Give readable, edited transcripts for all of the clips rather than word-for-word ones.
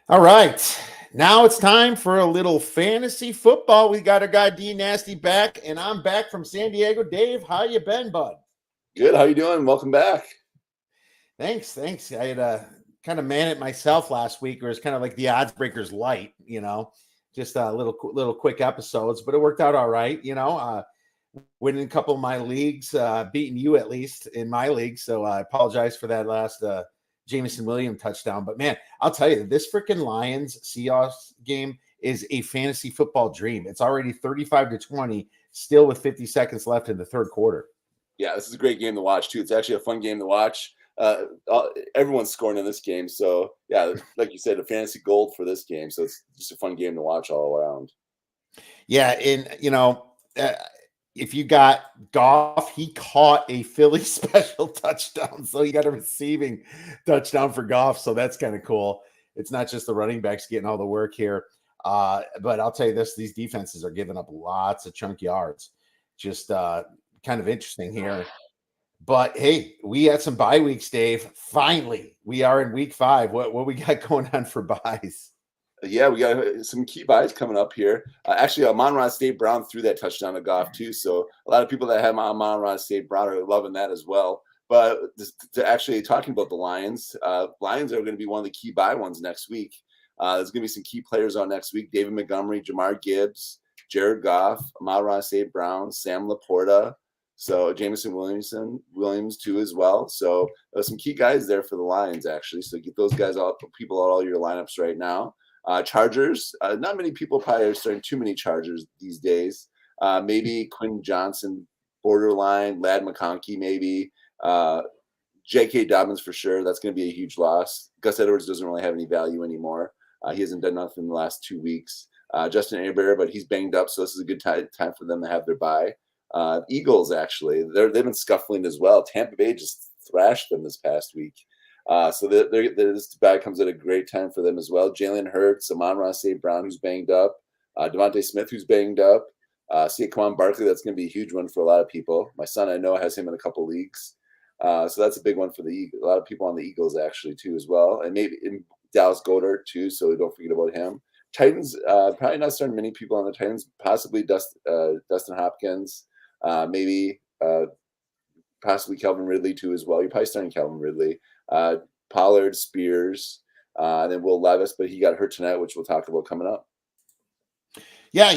All right. Now it's time for a little fantasy football. We got our guy D Nasty back, and I'm back from San Diego. Dave, how you been, bud? Good. How you doing? Welcome back. Thanks. I had kind of man it myself last week, or it's kind of like the odds breakers light, just a little quick episodes, but it worked out all right. Winning a couple of my leagues, beating you at least in my league. So I apologize for that last Jameson Williams touchdown. But man, I'll tell you, this freaking Lions Seahawks game is a fantasy football dream. It's already 35-20, still with 50 seconds left in the third quarter. Yeah, this is a great game to watch too. It's actually a fun game to watch. Everyone's scoring in this game, so yeah, like you said, a fantasy gold for this game. So it's just a fun game to watch all around. Yeah, and if you got Goff, he caught a Philly special touchdown, so you got a receiving touchdown for Goff. So that's kind of cool. It's not just the running backs getting all the work here, but I'll tell you this: these defenses are giving up lots of chunk yards. Just kind of interesting here. But hey, we had some bye weeks, Dave. Finally, we are in week 5. What we got going on for buys? Yeah, we got some key buys coming up here. Actually, Amon-Ra St. Brown threw that touchdown to Goff too. So a lot of people that have Amon-Ra St. Brown are loving that as well. But to actually talking about the Lions, Lions are going to be one of the key buy ones next week. There's going to be some key players on next week: David Montgomery, Jamar Gibbs, Jared Goff, Amon-Ra St. Brown, Sam Laporta. So Jameson Williams too as well. So there's some key guys there for the Lions actually. So get those guys out, people out all your lineups right now. Chargers, not many people probably are starting too many Chargers these days. Maybe Quinn Johnson, borderline, Ladd McConkey, maybe. J.K. Dobbins for sure. That's going to be a huge loss. Gus Edwards doesn't really have any value anymore. He hasn't done nothing in the last 2 weeks. Justin Herbert, but he's banged up, so this is a good time for them to have their bye. Eagles, actually, they've been scuffling as well. Tampa Bay just thrashed them this past week. So this bye comes at a great time for them as well. Jalen Hurts, Amon-Ra St. Brown, who's banged up. Devontae Smith, who's banged up. Saquon Barkley, that's going to be a huge one for a lot of people. My son, I know, has him in a couple leagues. So that's a big one for the Eagles. A lot of people on the Eagles, actually, too, as well. And maybe in Dallas Goedert, too, so don't forget about him. Titans, probably not starting many people on the Titans. Possibly Dustin Hopkins. Maybe possibly Calvin Ridley, too, as well. You're probably starting Calvin Ridley. Pollard, Spears, and then Will Levis, but he got hurt tonight, which we'll talk about coming up. Yeah,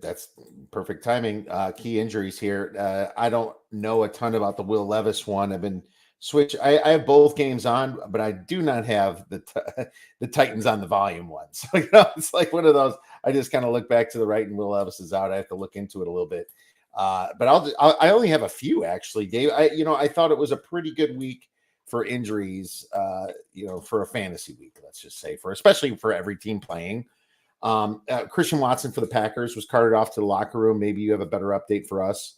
that's perfect timing. Key injuries here. I don't know a ton about the Will Levis one. I've been switch. I have both games on, but I do not have the Titans on the volume one. So it's like one of those. I just kind of look back to the right, and Will Levis is out. I have to look into it a little bit. But I only have a few actually, Dave. I thought it was a pretty good week for injuries. For a fantasy week, let's just say, especially for every team playing. Christian Watson for the Packers was carted off to the locker room. Maybe you have a better update for us.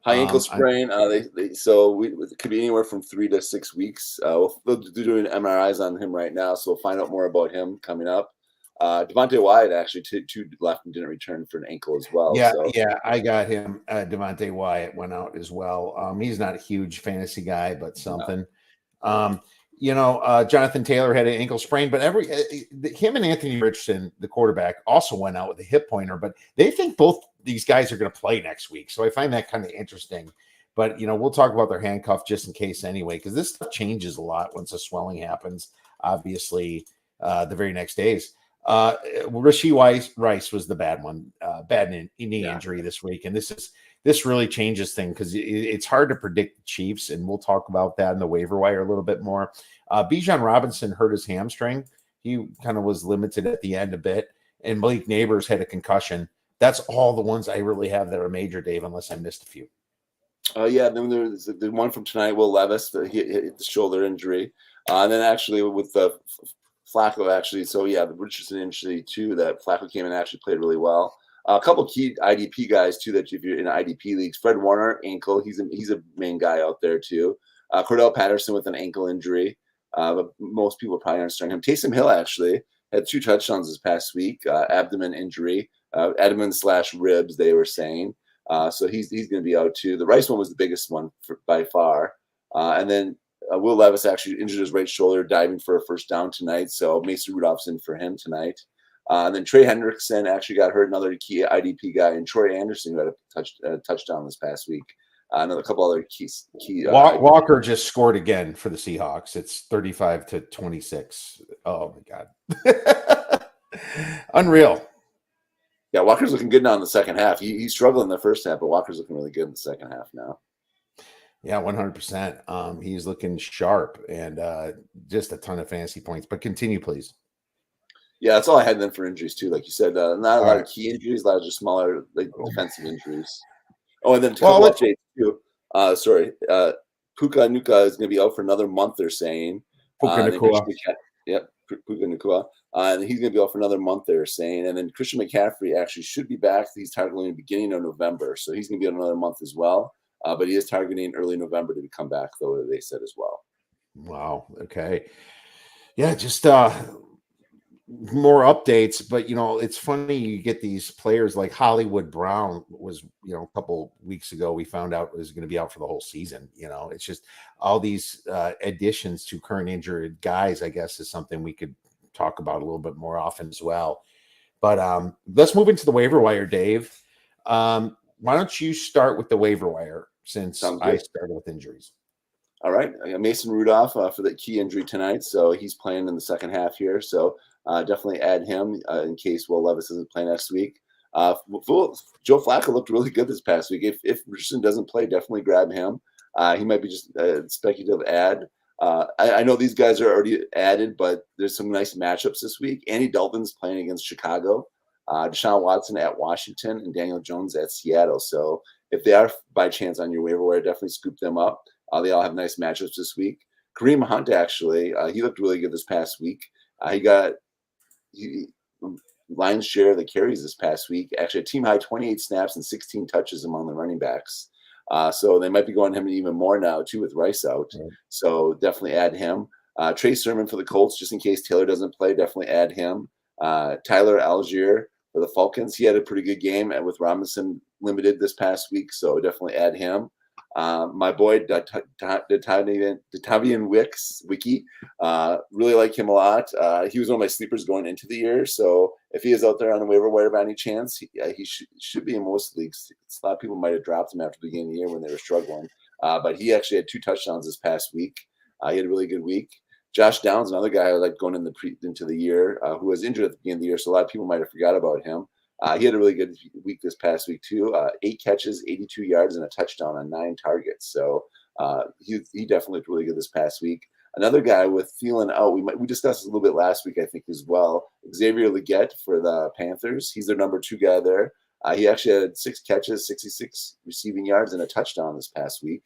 High ankle sprain. It could be anywhere from 3 to 6 weeks. They're doing MRIs on him right now, so we'll find out more about him coming up. Devontae Wyatt actually two left and didn't return for an ankle as well. Yeah, I got him. Devontae Wyatt went out as well. He's not a huge fantasy guy, but something. No. Jonathan Taylor had an ankle sprain, but him and Anthony Richardson, the quarterback, also went out with a hip pointer. But they think both these guys are going to play next week, so I find that kind of interesting. But we'll talk about their handcuff just in case anyway, because this stuff changes a lot once a swelling happens. Obviously, the very next days. Rashee Rice was the bad one, bad knee injury this week, and this really changes things because it's hard to predict the Chiefs, and we'll talk about that in the waiver wire a little bit more. Bijan Robinson hurt his hamstring. He kind of was limited at the end a bit, and Malik Neighbors had a concussion. That's all the ones I really have that are major, Dave, unless I missed a few. Then there's the one from tonight, Will Levis, the shoulder injury. And then actually with the Flacco, actually, the Richardson injury too, that Flacco came in and actually played really well. A couple key IDP guys too that if you're in IDP leagues, Fred Warner ankle, he's a main guy out there too. Cordell Patterson with an ankle injury, but most people probably aren't starting him. Taysom Hill actually had 2 touchdowns this past week, abdomen injury, abdomen/ribs they were saying, so he's going to be out too. The Rice one was the biggest one by far, and then Will Levis actually injured his right shoulder diving for a first down tonight, so Mason Rudolph's in for him tonight. And then Trey Hendrickson actually got hurt, another key IDP guy, and Troy Anderson who had a touchdown this past week. Another couple other key. Walker just scored again for the Seahawks. It's 35-26. Oh my God, unreal. Yeah, Walker's looking good now in the second half. He struggled in the first half, but Walker's looking really good in the second half now. Yeah, 100%. He's looking sharp and just a ton of fantasy points. But continue, please. Yeah, that's all I had then for injuries too. Like you said, not a lot of key injuries, a lot of just smaller defensive injuries. Oh, and then a couple updates too. Puka Nacua is going to be out for another month. They're saying. Puka Nacua. Yep, Puka Nacua. And he's going to be out for another month. They're saying, and then Christian McCaffrey actually should be back. He's targeting the beginning of November, so he's going to be out another month as well. But he is targeting early November to come back, though, they said as well. Wow. Okay. Yeah, just more updates. But, it's funny you get these players like Hollywood Brown was, a couple weeks ago, we found out was going to be out for the whole season. It's just all these additions to current injured guys, I guess, is something we could talk about a little bit more often as well. But let's move into the waiver wire, Dave. Why don't you start with the waiver wire? Since I started with injuries. All right. I got Mason Rudolph for the key injury tonight. So he's playing in the second half here. So definitely add him in case Will Levis doesn't play next week. Joe Flacco looked really good this past week. If Richardson doesn't play, definitely grab him. He might be just a speculative add. I know these guys are already added, but there's some nice matchups this week. Andy Dalton's playing against Chicago. Deshaun Watson at Washington and Daniel Jones at Seattle. So if they are by chance on your waiver wire, definitely scoop them up. They all have nice matchups this week. Kareem Hunt, actually, he looked really good this past week. He got lion's share of the carries this past week. Actually, a team high 28 snaps and 16 touches among the running backs. So they might be going him even more now, too, with Rice out. Right. So definitely add him. Trey Sermon for the Colts, just in case Taylor doesn't play, definitely add him. Tyler Algier for the Falcons. He had a pretty good game with Robinson limited this past week, so definitely add him. My boy Datavian Wiki, really like him a lot. He was one of my sleepers going into the year, so if he is out there on the waiver wire by any chance, he should be in most leagues. A lot of people might have dropped him after the beginning of the year when they were struggling, but he actually had 2 touchdowns this past week. He had a really good week. Josh Downs, another guy I like going into the year, who was injured at the beginning of the year, so a lot of people might have forgot about him. He had a really good week this past week too. 8 catches, 82 yards, and a touchdown on 9 targets. So he definitely looked really good this past week. Another guy with Thielen out, we discussed this a little bit last week, I think, as well. Xavier Legette for the Panthers. He's their number 2 guy there. He actually had 6 catches, 66 receiving yards, and a touchdown this past week.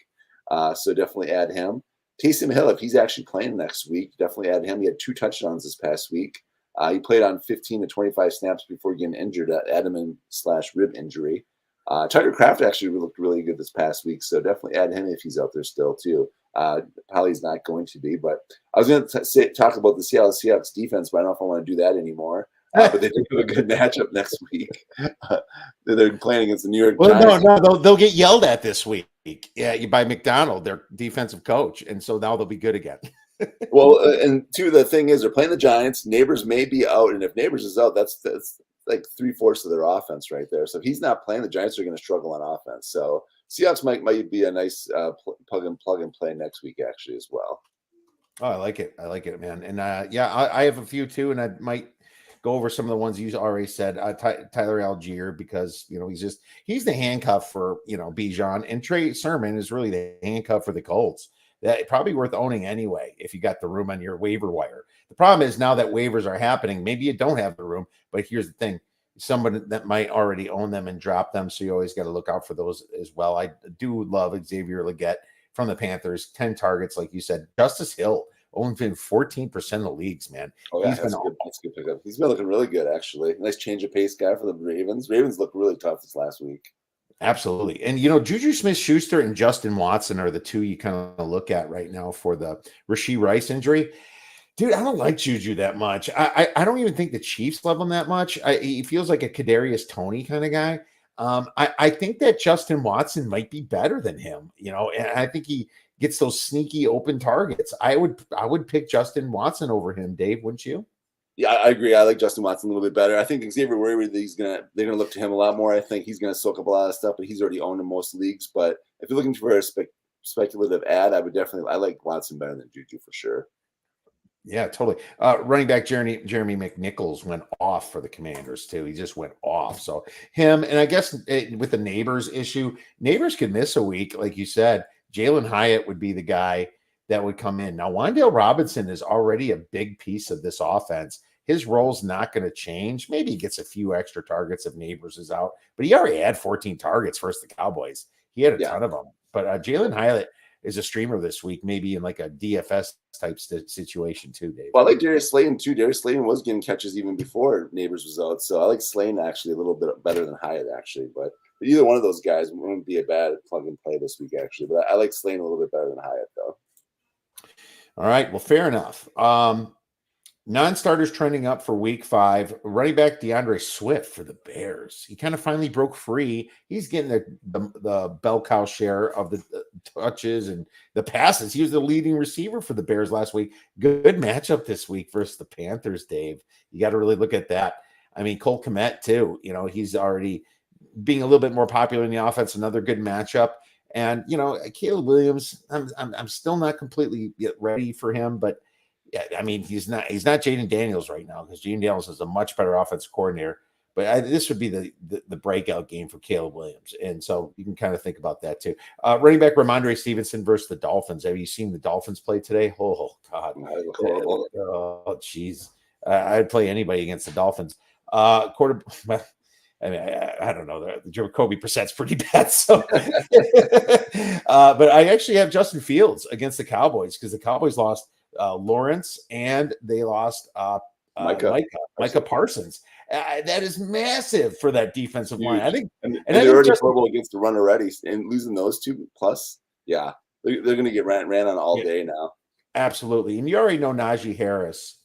So definitely add him. Taysom Hill, if he's actually playing next week, definitely add him. He had 2 touchdowns this past week. He played on 15 to 25 snaps before getting injured, abdomen/rib injury. Tucker Kraft actually looked really good this past week, so definitely add him if he's out there still too. Probably he's not going to be, but I was going to talk about the Seattle Seahawks defense, but I don't know if I want to do that anymore. But they do have a good matchup next week. They're playing against the New York Giants. No, they'll get yelled at this week. Yeah, by McDonald, their defensive coach, and so now they'll be good again. Well, and two, the thing is, they're playing the Giants. Neighbors may be out, and if Neighbors is out, that's like 3/4 of their offense right there. So if he's not playing, the Giants are going to struggle on offense. So Seahawks might be a nice plug and play next week actually as well. Oh, I like it, man. And I have a few too, and I might go over some of the ones you already said. Tyler Algier, because he's the handcuff for Bijan, and Trey Sermon is really the handcuff for the Colts. That probably worth owning anyway if you got the room on your waiver wire. The problem is now that waivers are happening, maybe you don't have the room. But here's the thing: somebody that might already own them and drop them, so you always got to look out for those as well. I do love Xavier Legette from the Panthers, 10 targets, like you said. Justice Hill owns in 14% of the leagues, man. Oh, yeah, that's good pickup. He's been looking really good, actually. Nice change of pace guy for the Ravens. Ravens look really tough this last week. Absolutely. And, Juju Smith-Schuster and Justin Watson are the 2 you kind of look at right now for the Rashee Rice injury. Dude, I don't like Juju that much. I don't even think the Chiefs love him that much. He feels like a Kadarius Toney kind of guy. I think that Justin Watson might be better than him, and I think he gets those sneaky open targets. I would pick Justin Watson over him, Dave, wouldn't you? Yeah, I agree. I like Justin Watson a little bit better. I think Xavier Worthy, they're gonna look to him a lot more. I think he's gonna soak up a lot of stuff, but he's already owned in most leagues. But if you're looking for a speculative ad, I like Watson better than Juju for sure. Yeah, totally. Running back Jeremy McNichols went off for the Commanders too. He just went off. So him, and I guess with the Neighbors issue, Neighbors could miss a week, like you said. Jalen Hyatt would be the guy that would come in. Now, Wan'Dale Robinson is already a big piece of this offense. His role's not going to change. Maybe he gets a few extra targets if Neighbors is out, but he already had 14 targets versus the Cowboys. He had a ton of them. But Jalen Hyatt is a streamer this week, maybe in like a DFS type situation too, Dave. Well, I like Darius Slayton too. Darius Slayton was getting catches even before Neighbors was out, so I like Slayton actually a little bit better than Hyatt actually. But either one of those guys wouldn't be a bad plug and play this week actually. But I like Slayton a little bit better than Hyatt though. All right, well, fair enough. Non-starters trending up for week 5. Running back DeAndre Swift for the Bears. He kind of finally broke free. He's getting the bell cow share of the touches and the passes. He was the leading receiver for the Bears last week. Good matchup this week versus the Panthers, Dave. You got to really look at that. I mean, Cole Kmet too. You know, he's already being a little bit more popular in the offense. Another good matchup. And you know, Caleb Williams. I'm still not completely ready for him, but. Yeah, I mean, he's not Jaden Daniels right now because Jaden Daniels is a much better offensive coordinator. But this would be the breakout game for Caleb Williams. And so you can kind of think about that too. Running back Ramondre Stevenson versus the Dolphins. Have you seen the Dolphins play today? Oh, God. Oh, jeez. I'd play anybody against the Dolphins. I mean, I don't know. The Jacoby Brissett's pretty bad. So, but I actually have Justin Fields against the Cowboys because the Cowboys lost Lawrence and they lost Micah Parsons. That is massive for that defensive line. I think, and they're already horrible against the run already, and losing those two plus, yeah, they're going to get ran on all day now. Absolutely, and you already know Najee Harris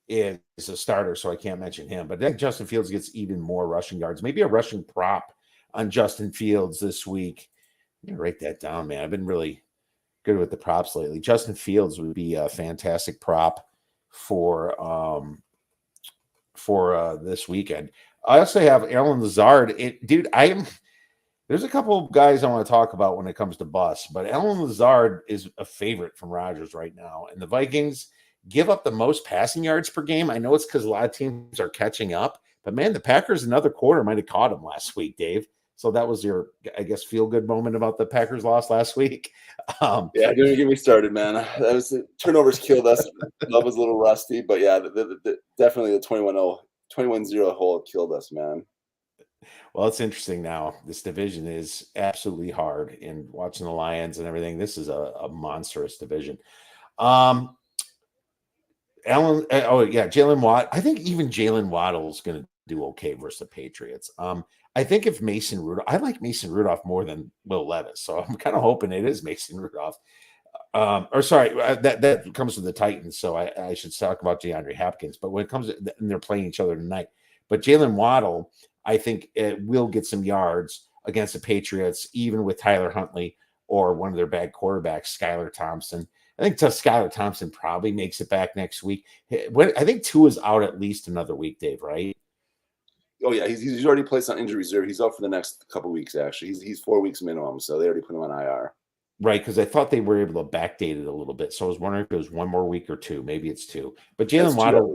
is a starter, so I can't mention him. But I think Justin Fields gets even more rushing yards. Maybe a rushing prop on Justin Fields this week. I'm gonna write that down, man. I've been really good with the props lately. Justin Fields would be a fantastic prop for this weekend. I also have Allen Lazard. There's a couple of guys I want to talk about when it comes to bus, but Allen Lazard is a favorite from Rodgers right now. And the Vikings give up the most passing yards per game. I know it's because a lot of teams are catching up, but man, the Packers another quarter might have caught him last week, Dave. So that was your, I guess, feel-good moment about the Packers loss last week. Yeah, don't get me started, man. That was turnovers killed us. Love was a little rusty, but yeah, definitely the 21-0 hole killed us, man. Well, it's interesting now. This division is absolutely hard, and watching the Lions and everything, this is a monstrous division. Jalen Watt. I think even Jalen Waddle is going to do okay versus the Patriots. I think if Mason Rudolph, I like Mason Rudolph more than Will Levis, so I'm kind of hoping it is Mason Rudolph. That comes with the Titans, so I should talk about DeAndre Hopkins. But when it comes to, and they're playing each other tonight, but Jalen Waddle, I think it will get some yards against the Patriots, even with Tyler Huntley or one of their bad quarterbacks, Skylar Thompson. I think Skylar Thompson probably makes it back next week. I think Tua's out at least another week, Dave, right? Oh yeah, he's already placed on injury reserve. He's out for the next couple of weeks. Actually, he's 4 weeks minimum, so they already put him on IR. Right, because I thought they were able to backdate it a little bit. So I was wondering if it was one more week or two. Maybe it's 2. But Jalen Waddle,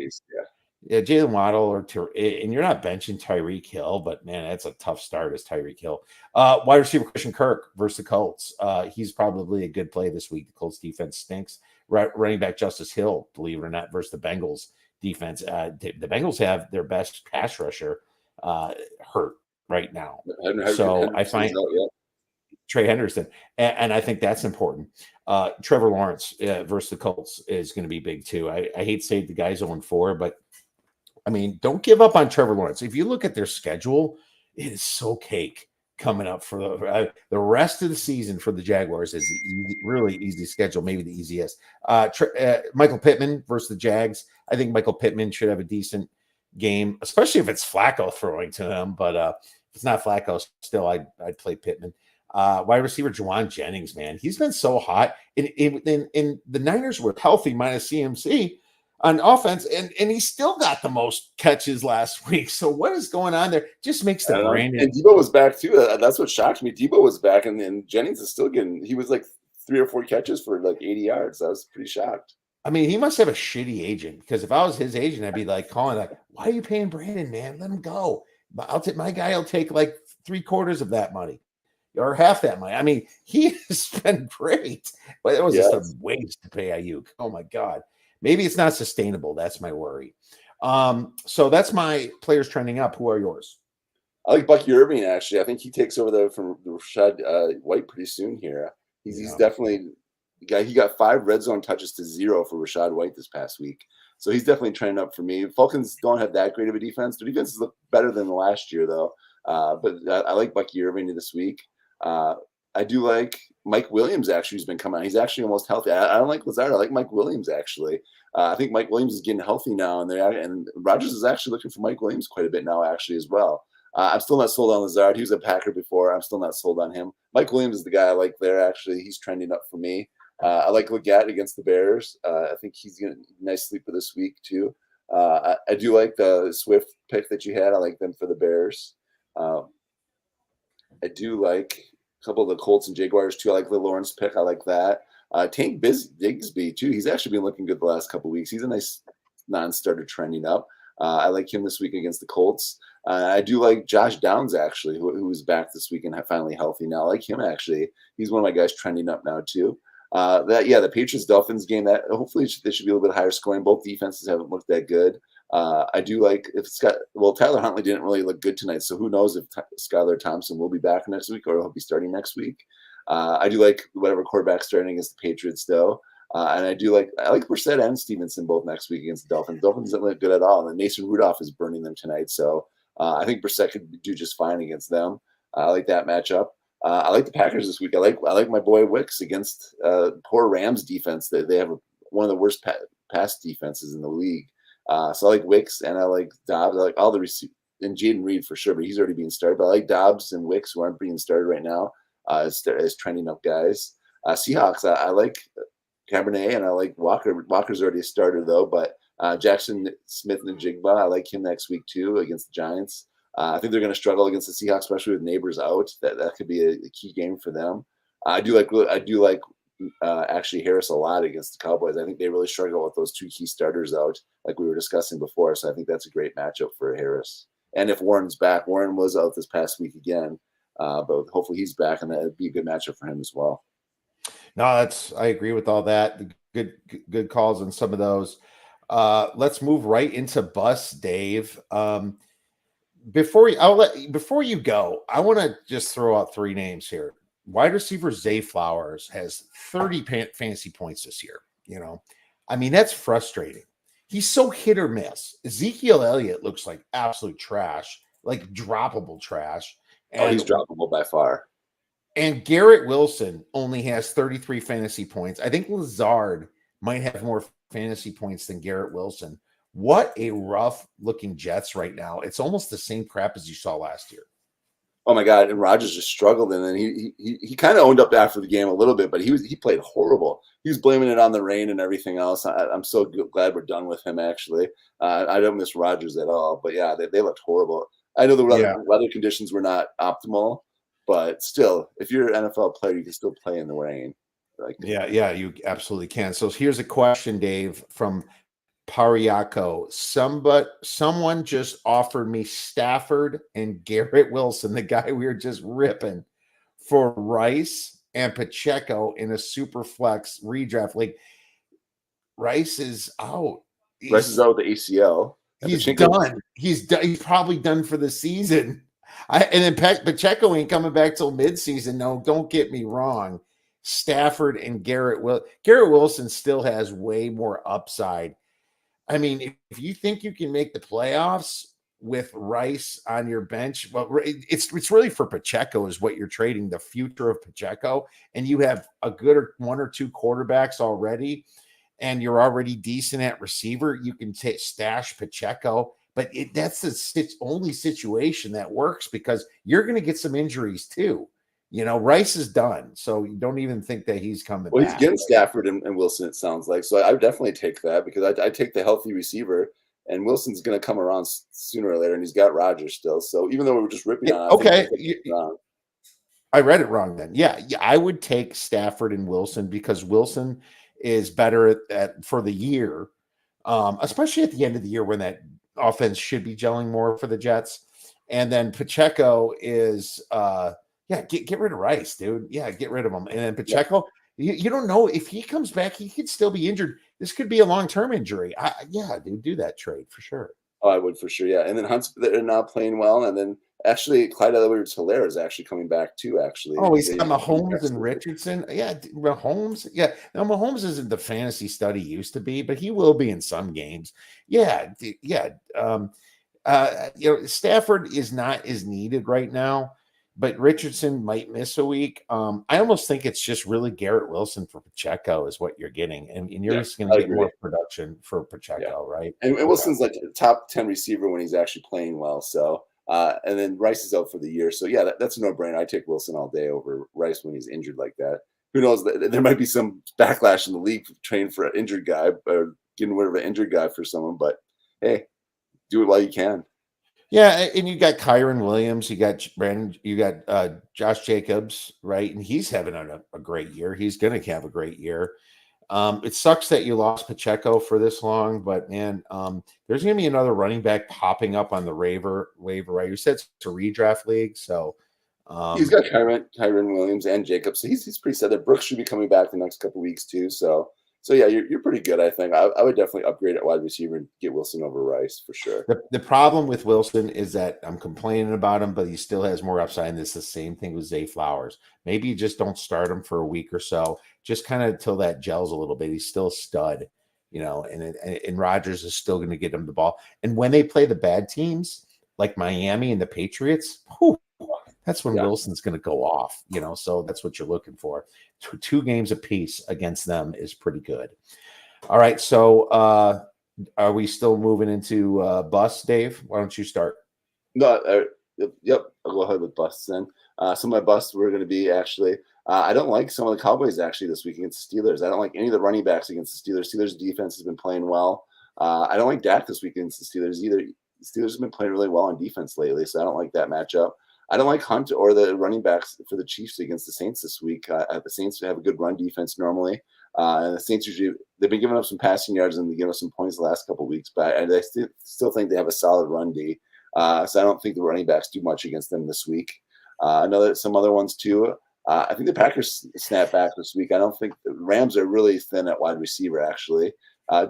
Jalen Waddle, and you're not benching Tyreek Hill, but man, that's a tough start as Tyreek Hill. Wide receiver Christian Kirk versus the Colts. He's probably a good play this week. The Colts defense stinks. Running back Justice Hill, believe it or not, versus the Bengals defense. The Bengals have their best pass rusher hurt right now. So I find Trey Henderson, and I think that's important. Trevor Lawrence versus the Colts is going to be big too. I hate to say the guy's 0-4, but I mean, don't give up on Trevor Lawrence. If you look at their schedule, it is so cake coming up for the rest of the season for the Jaguars. Is really easy schedule, maybe the easiest. Michael Pittman versus the Jags. I think Michael Pittman should have a decent game, especially if it's Flacco throwing to him. But if it's not Flacco, still I'd play Pittman. Wide receiver Juwan Jennings, man, he's been so hot. And the Niners were healthy minus CMC on offense, and he still got the most catches last week. So what is going on there? Just makes the brain. And Debo was back too. That's what shocked me. Debo was back, and Jennings is still getting. He was like 3 or 4 catches for like 80 yards. I was pretty shocked. I mean, he must have a shitty agent, because if I was his agent, I'd be like calling like, "Why are you paying Brandon, man? Let him go. I'll take my guy. Will take like 3/4 of that money, or half that money." I mean, he has been great, but it was just a waste to pay Ayuk. Oh my god, maybe it's not sustainable. That's my worry. So that's my players trending up. Who are yours? I like Bucky Irving, actually. I think he takes over from Rashad White pretty soon here. He's definitely the guy. He got 5 red zone touches to 0 for Rashad White this past week. So he's definitely trending up for me. Falcons don't have that great of a defense. Their defenses look better than last year, though. But I like Bucky Irving this week. I do like Mike Williams, actually, who's been coming out. He's actually almost healthy. I don't like Lazard. I like Mike Williams, actually. I think Mike Williams is getting healthy now, and Rodgers is actually looking for Mike Williams quite a bit now, actually, as well. I'm still not sold on Lazard. He was a Packer before. I'm still not sold on him. Mike Williams is the guy I like there, actually. He's trending up for me. I like Leggett against the Bears. I think he's going to nice sleeper this week, too. I do like the Swift pick that you had. I like them for the Bears. I do like a couple of the Colts and Jaguars, too. I like the Lawrence pick. I like that. Tank Bigsby, too. He's actually been looking good the last couple of weeks. He's a nice non-starter trending up. I like him this week against the Colts. I do like Josh Downs, actually, who is back this week and finally healthy now. I like him, actually. He's one of my guys trending up now, too. The Patriots-Dolphins game, that hopefully they should be a little bit higher scoring. Both defenses haven't looked that good. I do like Tyler Huntley didn't really look good tonight, so who knows if Skylar Thompson will be back next week or he'll be starting next week. I do like whatever quarterback starting against the Patriots, though. And I like Brissett and Stevenson both next week against the Dolphins. Dolphins don't look good at all, and Mason Rudolph is burning them tonight. So I think Brissett could do just fine against them. I like that matchup. I like the Packers this week. I like my boy Wicks against poor Rams defense. They have one of the worst pass defenses in the league. So I like Wicks, and I like Dobbs. I like all the receivers, and Jaden Reed for sure, but he's already being started. But I like Dobbs and Wicks, who aren't being started right now, as trending up guys. Seahawks, I like Cabernet, and I like Walker. Walker's already a starter, though, but Jackson Smith-Njigba, I like him next week, too, against the Giants. I think they're going to struggle against the Seahawks, especially with Neighbors out. That could be a key game for them. I do like actually Harris a lot against the Cowboys. I think they really struggle with those 2 key starters out, like we were discussing before. So I think that's a great matchup for Harris. And if Warren's back, Warren was out this past week again, but hopefully he's back, and that'd be a good matchup for him as well. No, I agree with all that. Good calls on some of those. Let's move right into Bus, Dave. Before you go, I want to just throw out 3 names here. Wide receiver Zay Flowers has 30 fantasy points this year. I mean, that's frustrating. He's so hit or miss. Ezekiel Elliott looks like absolute trash, like droppable trash. And he's droppable by far. And Garrett Wilson only has 33 fantasy points. I think Lazard might have more fantasy points than Garrett Wilson. What a rough looking Jets right now. It's almost the same crap as you saw last year. Oh my God. And Rodgers just struggled. And then he kind of owned up after the game a little bit, but he played horrible. He was blaming it on the rain and everything else. I'm so glad we're done with him, actually. I don't miss Rodgers at all, but yeah, they looked horrible. I know the weather conditions were not optimal, but still, if you're an NFL player, you can still play in the rain. Yeah, you absolutely can. So here's a question, Dave, from Pariaco. Someone just offered me Stafford and Garrett Wilson, the guy we were just ripping, for Rice and Pacheco in a super flex redraft league. Rice is out. Rice is out with the ACL. He's done. He's probably done for the season. And then Pacheco ain't coming back till midseason. No, don't get me wrong. Stafford and Garrett Wilson still has way more upside. I mean, if you think you can make the playoffs with Rice on your bench, well, it's really for Pacheco is what you're trading, the future of Pacheco, and you have a good 1 or 2 quarterbacks already, and you're already decent at receiver. You can stash Pacheco, but that's the only situation that works because you're going to get some injuries too. Rice is done, so you don't even think that he's coming Well, back. he's getting Stafford and Wilson, it sounds like. So I would definitely take that because I take the healthy receiver, and Wilson's going to come around sooner or later, and he's got Rodgers still. So even though we were just ripping on, I think Okay, wrong. I read it wrong then. Yeah, I would take Stafford and Wilson because Wilson is better for the year, especially at the end of the year when that offense should be gelling more for the Jets. And then Pacheco is, get rid of Rice, dude. Yeah, get rid of him. And then Pacheco, you don't know if he comes back, he could still be injured. This could be a long-term injury. Dude, do that trade for sure. Oh, I would for sure, yeah. And then Hunt's they're not playing well, and then actually Clyde Edwards-Helaire is actually coming back too. Actually, Oh, he's got Mahomes and Richardson. Yeah, Mahomes. Yeah, now Mahomes isn't the fantasy stud he used to be, but he will be in some games. Yeah. Stafford is not as needed right now, but Richardson might miss a week. I almost think it's just really Garrett Wilson for Pacheco is what you're getting, and you're just going to get more production for Pacheco, right? And Wilson's like a top 10 receiver when he's actually playing well. So, and then Rice is out for the year. So, yeah, that's a no-brainer. I take Wilson all day over Rice when he's injured like that. Who knows? There might be some backlash in the league training for an injured guy or getting rid of an injured guy for someone. But, hey, do it while you can. Yeah, and you got Kyron Williams, you got Brandon, you got Josh Jacobs, right? And he's having a great year. He's going to have a great year. It sucks that you lost Pacheco for this long, but man, there's going to be another running back popping up on the waiver, right? You said it's a redraft league, so he's got Kyron Williams and Jacobs. So he's pretty set. That Brooks should be coming back the next couple of weeks too. So yeah, you're pretty good. I think I would definitely upgrade at wide receiver and get Wilson over Rice for sure. The problem with Wilson is that I'm complaining about him, but he still has more upside. And it's the same thing with Zay Flowers. Maybe you just don't start him for a week or so, just kind of until that gels a little bit. He's still a stud, and Rodgers is still going to get him the ball. And when they play the bad teams like Miami and the Patriots, that's when Wilson's going to go off, so that's what you're looking for. Two games apiece against them is pretty good. All right. So are we still moving into busts, Dave? Why don't you start? No, yep. I'll go ahead with busts then. Some of my busts were going to be actually, I don't like some of the Cowboys actually this week against the Steelers. I don't like any of the running backs against the Steelers. Steelers defense has been playing well. I don't like Dak this week against the Steelers either. The Steelers have been playing really well on defense lately, so I don't like that matchup. I don't like Hunt or the running backs for the Chiefs against the Saints this week. The Saints have a good run defense normally. And the Saints usually, they've been giving up some passing yards and they give us some points the last couple of weeks, but I still think they have a solid run D. So I don't think the running backs do much against them this week. Some other ones too. I think the Packers snap back this week. I don't think the Rams are really thin at wide receiver actually.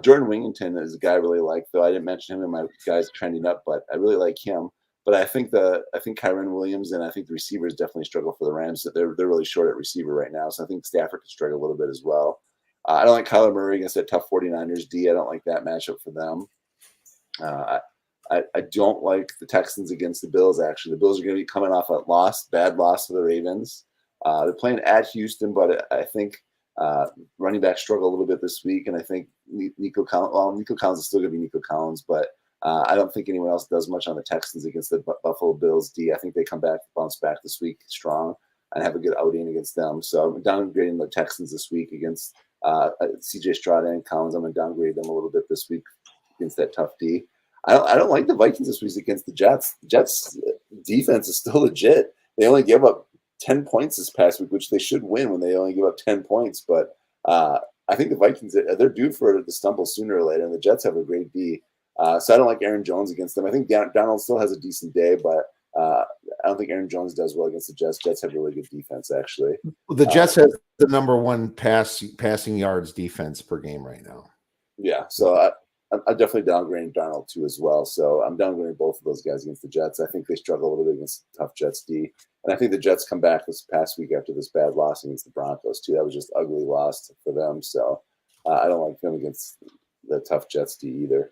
Jordan Wingington is a guy I really like, though I didn't mention him in my guys trending up, but I really like him. But I think Kyron Williams and I think the receivers definitely struggle for the Rams. That they're really short at receiver right now. So I think Stafford could struggle a little bit as well. I don't like Kyler Murray against that tough 49ers D. I don't like that matchup for them. I don't like the Texans against the Bills, actually. The Bills are going to be coming off a bad loss to the Ravens. They're playing at Houston, but I think running back struggle a little bit this week. And I think Nico Collins is still going to be Nico Collins, but I don't think anyone else does much on the Texans against the Buffalo Bills D. I think they bounce back this week strong and have a good outing against them. So I'm downgrading the Texans this week against CJ Stroud and Collins. I'm going to downgrade them a little bit this week against that tough D. I don't like the Vikings this week against the Jets. The Jets defense is still legit. They only gave up 10 points this past week, which they should win when they only give up 10 points. But I think the Vikings, they're due for the stumble sooner or later, and the Jets have a great D. So I don't like Aaron Jones against them. I think Donald still has a decent day, but I don't think Aaron Jones does well against the Jets. Jets have really good defense, actually. The Jets have the number one passing yards defense per game right now. Yeah, so I'm definitely downgrading Donald too as well. So I'm downgrading both of those guys against the Jets. I think they struggle a little bit against tough Jets D. And I think the Jets come back this past week after this bad loss against the Broncos too. That was just ugly loss for them. So I don't like them against the tough Jets D either.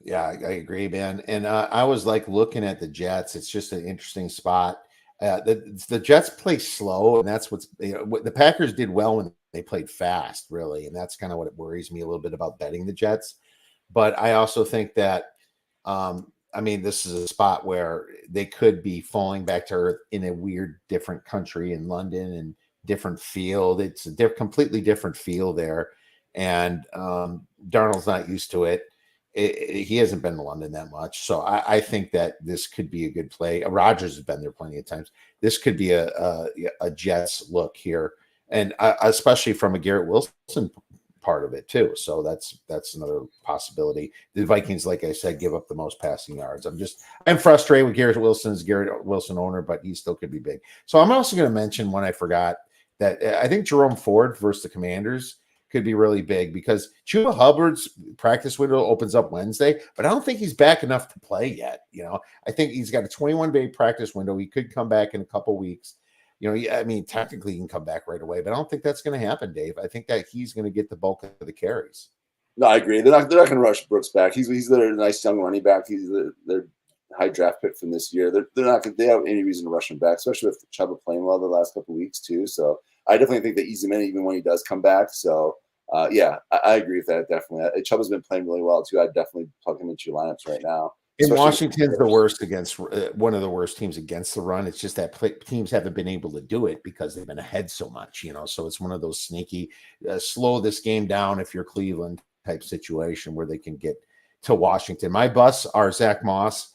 Yeah, I agree, man. And I was like looking at the Jets. It's just an interesting spot. The Jets play slow, and that's what the Packers did well when they played fast, really. And that's kind of what it worries me a little bit about betting the Jets. But I also think that I mean, this is a spot where they could be falling back to earth in a weird, different country in London and different field. It's a completely different feel there. And Darnold's not used to it. He hasn't been to London that much. So I think that this could be a good play. Rodgers has been there plenty of times. This could be a Jets look here. And especially from a Garrett Wilson part of it too. So that's another possibility. The Vikings, like I said, give up the most passing yards. I'm frustrated with Garrett Wilson as Garrett Wilson owner, but he still could be big. So I'm also going to mention one I forgot that I think Jerome Ford versus the Commanders could be really big because Chuba Hubbard's practice window opens up Wednesday, but I don't think he's back enough to play yet. I think he's got a 21-day practice window. He could come back in a couple weeks. I mean, technically he can come back right away, but I don't think that's going to happen, Dave. I think that he's going to get the bulk of the carries. No, I agree. They're not going to rush Brooks back. He's their nice young running back. He's their high draft pick from this year. They're not going to have any reason to rush him back, especially with Chuba playing well the last couple of weeks too. So I definitely think they ease him in even when he does come back. So yeah, I agree with that. Definitely. Chuba's been playing really well too. I'd definitely plug him into your lineups right now. And Washington's the worst against one of the worst teams against the run. It's just that teams haven't been able to do it because they've been ahead so much, So it's one of those sneaky, slow this game down if you're Cleveland type situation where they can get to Washington. My busts are Zach Moss.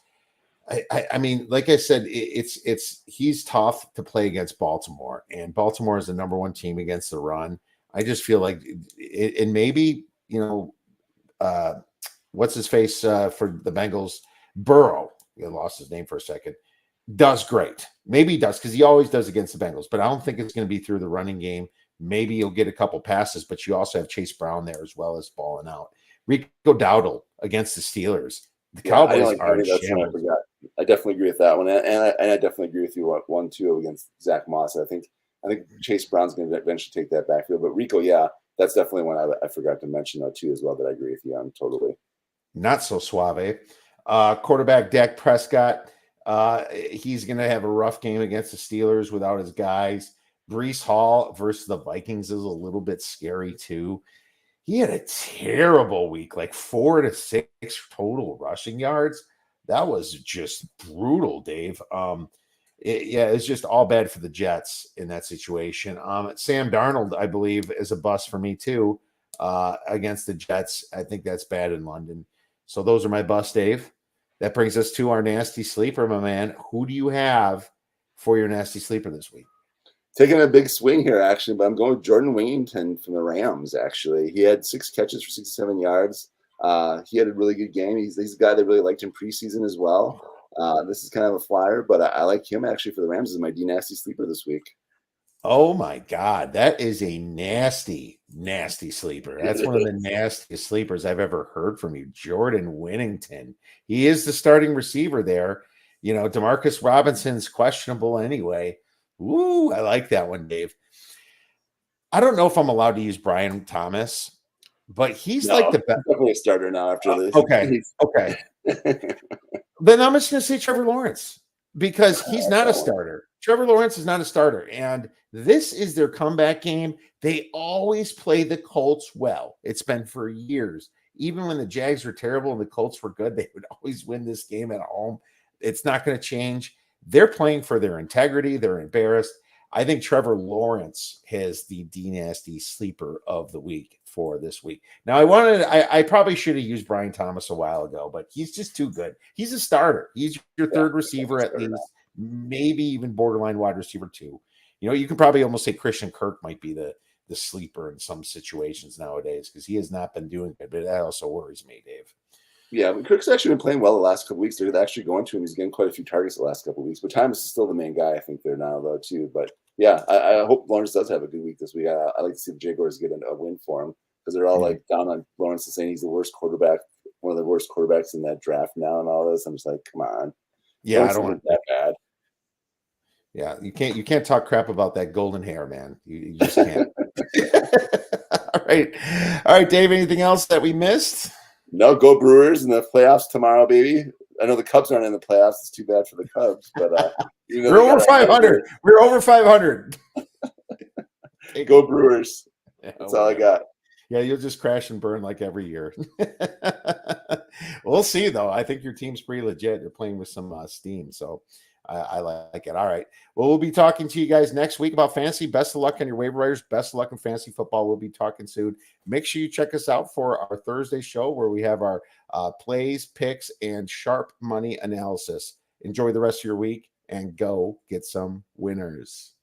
I mean, like I said, he's tough to play against Baltimore, and Baltimore is the number one team against the run. I just feel like and maybe what's his face for the Bengals? Burrow, he lost his name for a second, does great. Maybe he does because he always does against the Bengals, but I don't think it's going to be through the running game. Maybe you'll get a couple passes, but you also have Chase Brown there as well as balling out. Rico Dowdle against the Steelers. The Cowboys are shambles. I definitely agree with that one, and I definitely agree with you 1-2 against Zach Moss. I think Chase Brown's going to eventually take that backfield, but Rico, yeah, that's definitely one I forgot to mention too as well that I agree with you on totally. Not so suave. Quarterback Dak Prescott, he's going to have a rough game against the Steelers without his guys. Breece Hall versus the Vikings is a little bit scary too. He had a terrible week, like 4 to 6 total rushing yards. That was just brutal, Dave. It's just all bad for the Jets in that situation. Sam Darnold, I believe, is a bust for me too against the Jets. I think that's bad in London. So those are my busts, Dave. That brings us to our nasty sleeper, my man. Who do you have for your nasty sleeper this week? Taking a big swing here, actually, but I'm going with Jordan Washington from the Rams, actually. He had 6 catches for 67 yards. He had a really good game. He's a guy that really liked in preseason as well. This is kind of a flyer, but I like him actually for the Rams as my D-nasty sleeper this week. Oh, my God. That is a nasty, nasty sleeper. That's one of the nastiest sleepers I've ever heard from you. Jordan Whittington. He is the starting receiver there. DeMarcus Robinson's questionable anyway. Ooh, I like that one, Dave. I don't know if I'm allowed to use Brian Thomas, but he's like the best. Definitely a starter now after this. Okay. Then I'm just going to say Trevor Lawrence because he's not a starter. Trevor Lawrence is not a starter, and this is their comeback game. They always play the Colts well. It's been for years. Even when the Jags were terrible and the Colts were good, they would always win this game at home. It's not going to change. They're playing for their integrity. They're embarrassed. I think Trevor Lawrence has the D-nasty sleeper of the week for this week. Now, I probably should have used Brian Thomas a while ago, but he's just too good. He's a starter. He's your third receiver at least, maybe even borderline wide receiver 2. You can probably almost say Christian Kirk might be the sleeper in some situations nowadays because he has not been doing it, but that also worries me, Dave. Yeah, but Kirk's actually been playing well the last couple of weeks. They're actually going to him. He's getting quite a few targets the last couple of weeks. But Thomas is still the main guy, I think, there now, though, too. But, yeah, I hope Lawrence does have a good week this week. I like to see the Jaguars get a win for him because they're all, down on Lawrence and saying he's the worst quarterback, one of the worst quarterbacks in that draft now and all this. I'm just like, come on. Yeah, I don't want that bad. Yeah, you can't talk crap about that golden hair, man. You just can't. All right, Dave. Anything else that we missed? No, go Brewers in the playoffs tomorrow, baby. I know the Cubs aren't in the playoffs. It's too bad for the Cubs, but we're over 500. We're over 500. Go Brewers. That's all I got. Yeah, you'll just crash and burn like every year. We'll see, though. I think your team's pretty legit. They're playing with some steam, so I like it. All right. Well, we'll be talking to you guys next week about fantasy. Best of luck on your waiver writers. Best of luck in fantasy football. We'll be talking soon. Make sure you check us out for our Thursday show where we have our plays, picks, and sharp money analysis. Enjoy the rest of your week and go get some winners.